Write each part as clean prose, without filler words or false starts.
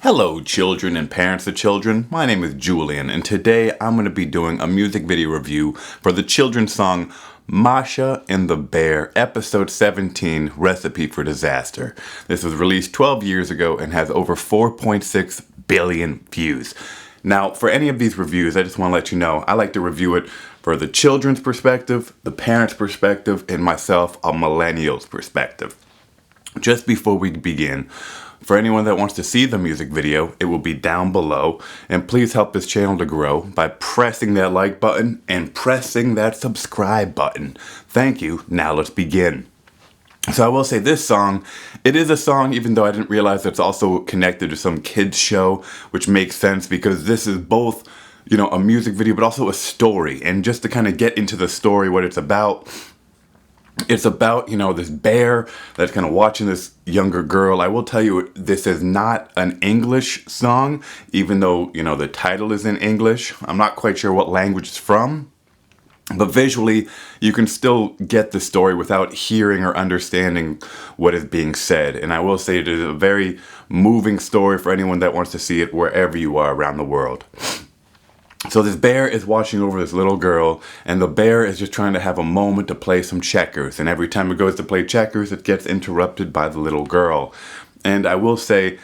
Hello children and parents of children, my name is Julian and today I'm going to be doing a music video review for the children's song Masha and the Bear, Episode 17, Recipe for Disaster. This was released 12 years ago and has over 4.6 billion views. Now for any of these reviews, I just want to let you know, I like to review it for the children's perspective, the parents' perspective, and myself, a millennial's perspective. Just before we begin, for anyone that wants to see the music video, it will be down below. And please help this channel to grow by pressing that like button and pressing that subscribe button. Thank you. Now let's begin. So I will say this song, it is a song even though I didn't realize it's also connected to some kids show, which makes sense because this is both, a music video but also a story. And just to kind of get into the story, what it's about, this bear that's kind of watching this younger girl. I will tell you, this is not an English song, even though, the title is in English. I'm not quite sure what language it's from, but visually, you can still get the story without hearing or understanding what is being said. And I will say it is a very moving story for anyone that wants to see it wherever you are around the world. So this bear is watching over this little girl, and the bear is just trying to have a moment to play some checkers. And every time it goes to play checkers, it gets interrupted by the little girl. And I will say,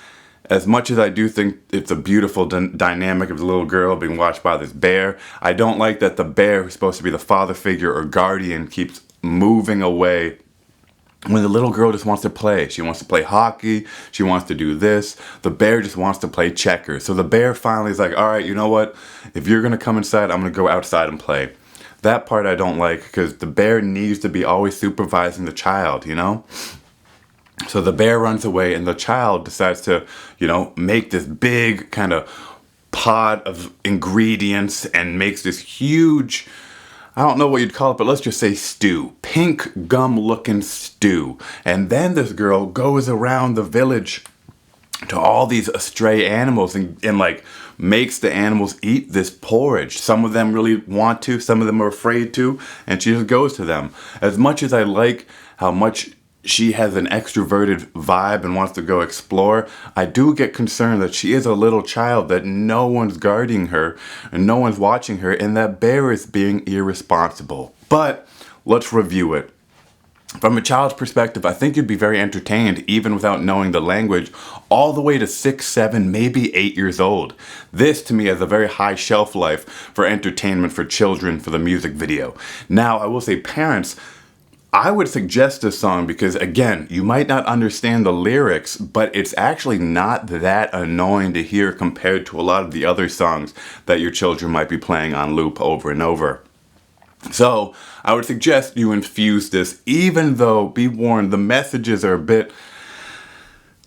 as much as I do think it's a beautiful dynamic of the little girl being watched by this bear, I don't like that the bear, who's supposed to be the father figure or guardian, keeps moving away when the little girl just wants to play. She wants to play hockey. She wants to do this. The bear just wants to play checkers. So the bear finally is like, all right, you know what? If you're going to come inside, I'm going to go outside and play. That part I don't like because the bear needs to be always supervising the child, So the bear runs away and the child decides to, make this big kind of pot of ingredients and makes this huge, I don't know what you'd call it, but let's just say stew. Pink gum looking stew. And then this girl goes around the village to all these stray animals and makes the animals eat this porridge. Some of them really want to, some of them are afraid to, and she just goes to them. As much as I like how much she has an extroverted vibe and wants to go explore, I do get concerned that she is a little child, that no one's guarding her and no one's watching her, and that bear is being irresponsible. But let's review it. From a child's perspective, I think you'd be very entertained even without knowing the language, all the way to 6, 7, maybe 8 years old. This to me has a very high shelf life for entertainment for children for the music video. Now, I will say parents, I would suggest this song because, again, you might not understand the lyrics, but it's actually not that annoying to hear compared to a lot of the other songs that your children might be playing on loop over and over. So I would suggest you infuse this, even though, be warned, the messages are a bit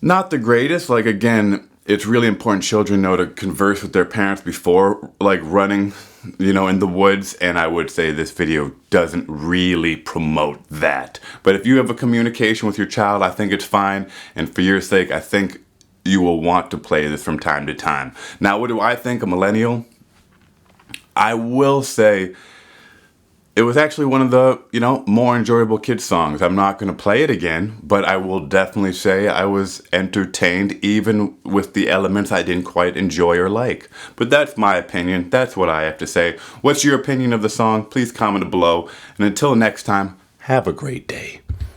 not the greatest. Again, it's really important children know to converse with their parents before running, in the woods. And I would say this video doesn't really promote that. But if you have a communication with your child, I think it's fine. And for your sake, I think you will want to play this from time to time. Now, what do I think, a millennial? I will say it was actually one of the, more enjoyable kids songs. I'm not going to play it again, but I will definitely say I was entertained even with the elements I didn't quite enjoy or like. But that's my opinion. That's what I have to say. What's your opinion of the song? Please comment below. And until next time, have a great day.